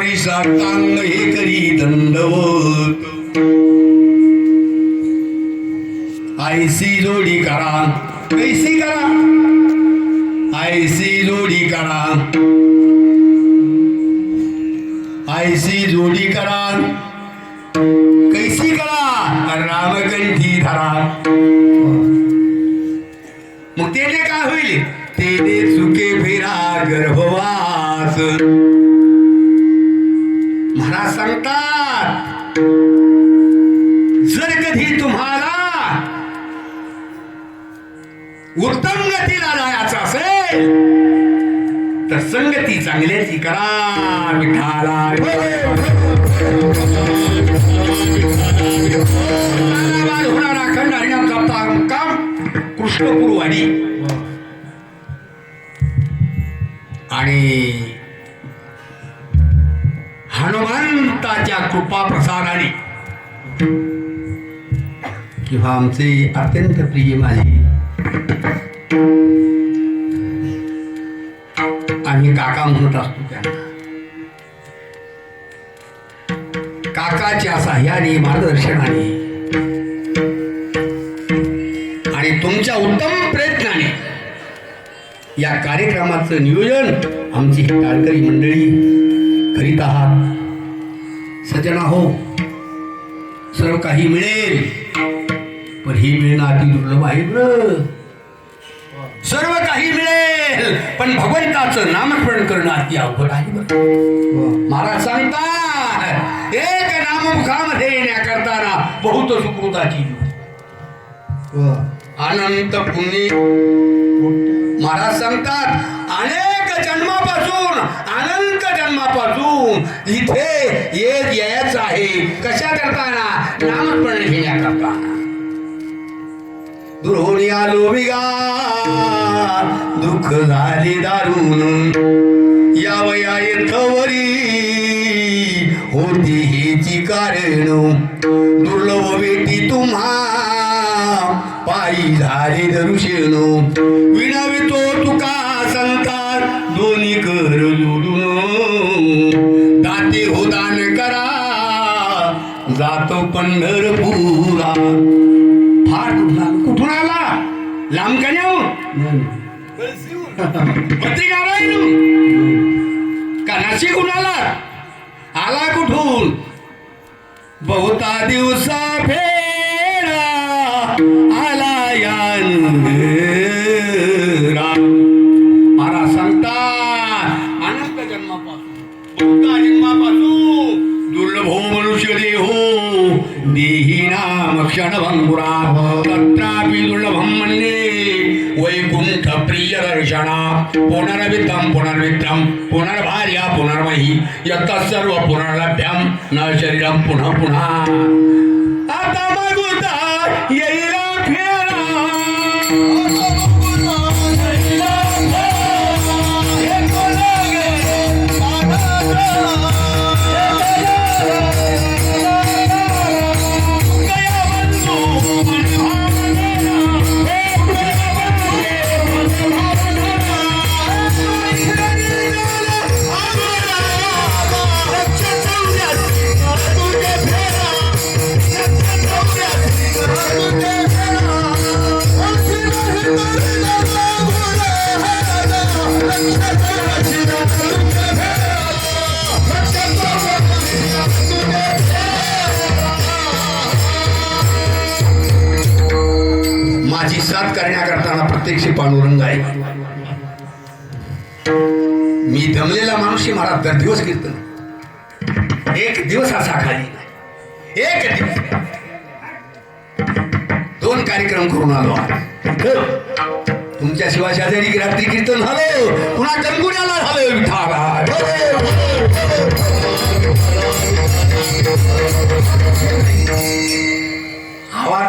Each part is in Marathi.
वरी साष्टांग हे करी दंडवत आईसी जोडी करा कैसी करा आईसी जोडी करा आईसी जोडी करा कैसी करा रामकंठी धरा मग त्याने काय होईल तेने सुखे फेरा गर्भवास महाराज सांगतात जर कधी तुम्हाला उत्तम गतीला जायचं असेल तर संगती चांगल्याची करा विठाला होणारा अखंड हरिनाम सप्ताह मुक्काम कृष्णपूरवाडी आणि हनुमंताच्या कृपा प्रसादाने किंवा आमचे अत्यंत प्रिय माझे आम्ही काका म्हणत असतो त्यांना काकाच्या साह्याने मार्गदर्शनाने आणि तुमच्या उत्तम प्रयत्नाने या कार्यक्रमाचं नियोजन आमची ही टाळकरी मंडळी करीत आहात सजना हो सर्व काही मिळेल पण हे मिळणं अति दुर्लभ आहे बरं सर्व काही मिळेल पण भगवंताचं नामस्मरण करणं अति अवघड आहे बरं महाराज सांगतात एक नाममुखामध्ये येण्याकरता बहुत सुकृताची अनंत पुण्य महाराज सांगतात अनेक जन्मापासून अनंत जन्मापासून इथे येत यायचं आहे कशा करताना नामस्मरण घेण्याकरता दुरोणी आलो बिगा दुःख झाले दारुण यावया येथवरी होती हेची कारण दुर्लभ भेटी तुम्हा पायी झाले दरुशेण विनवितो तुका संतात दोन्ही कर जोडून दाते हो दान करा जातो पंढरपुरा फार कुठून आला लांब कन्याहून पत्रिकारायण का नाशिकहून आला कुठून बहुता दिवसा फेरा आला यान महाराज सांगतात अनंत जन्मापासून बहुता जन्मापासून दुर्लभ हो मनुष्य देहो देही नाम क्षणभंगुरा तत्रापि दुर्लभम मन्ये वैकुंठ प्रिय दर्शना पुनर्वित्तम पुनर्वित्तम पुनर्भार्या पुनर्मही यतः सर्व पुनर्लभ्यम न शरीरम पुनः पुनः आता मागुता येईला फेरा माझी साथ करण्याकरता प्रत्यक्ष पांडुरंग आहे मी दमलेला माणूस मला दर दिवस कीर्तन एक दिवस असा खाली एक दिवस 2 कार्यक्रम करून आलो तुमच्या शिवाय शेजारी रात्री कीर्तन झालं पुन्हा गणगुण्याला झालं विठाला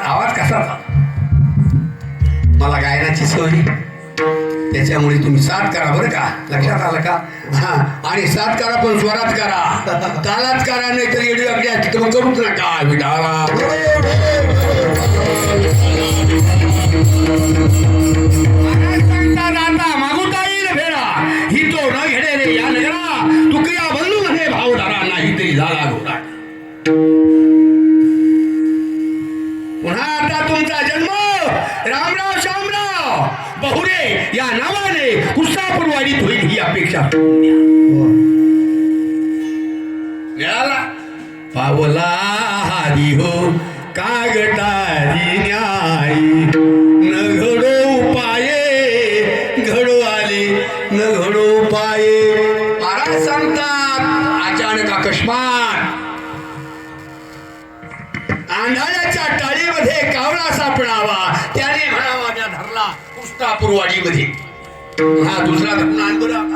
आवाज कसा मला गायनाची सवय त्याच्यामुळे तुम्ही साथ करा बरं का लक्षात आलं का हा आणि साथ करा पण स्वरात करा तालात करा नाही तर एवढी अगदी तिथं करूच नका विठाला मागून येईल फेरा ही तो न घेणे रे या नगरा तुकया बंधू म्हणे भाव धरा या नावाने कुस्तापूरवाडीत होईल ही अपेक्षा मिळाला पावला हारी हो कागटारी न्यायी न घडो पाये घडो आले न घडो पाये महाराज सांगतात अचानक अकस्मात आंधळ्याच्या टाळीमध्ये कावळा सापडावा त्याने म्हणावा त्या धरला कुस्तापूरवाडीमध्ये हा दुसरा धरून बरं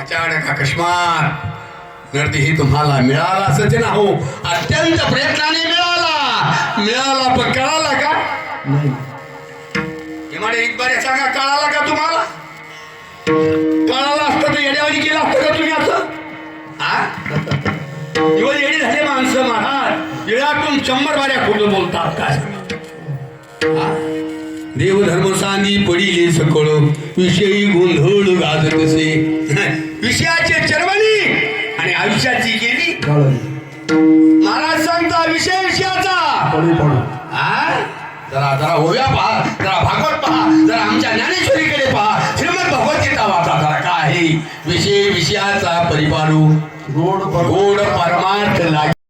अचानक अकस्मात गर्दी ही तुम्हाला मिळाला असंच ना हो अत्यंत प्रयत्नाने मिळाला पण कळाला का हिमाडे एक बार सांगा कळाला का तुम्हाला कळाला असतं तर येड्यावानी केलं असतं का तुम्ही असं हा येडी झाले माणसं महाराज येळातून 100 बाऱ्या खोटं बोलतात काय देवधर्म सांगी पडिले सकळ विषयी गोंधळ गाजत असे विषयाचे चरवणी आणि आयुष्याची गेली महाराज सांगता विषयाचा जरा ओव्या पहा जरा भागवत पहा जरा आमच्या ज्ञानेश्वरीकडे पहा श्रीमद भगवद्गीता वाचा जरा काय विषयाचा परिपालू गोड परमार्थ लागे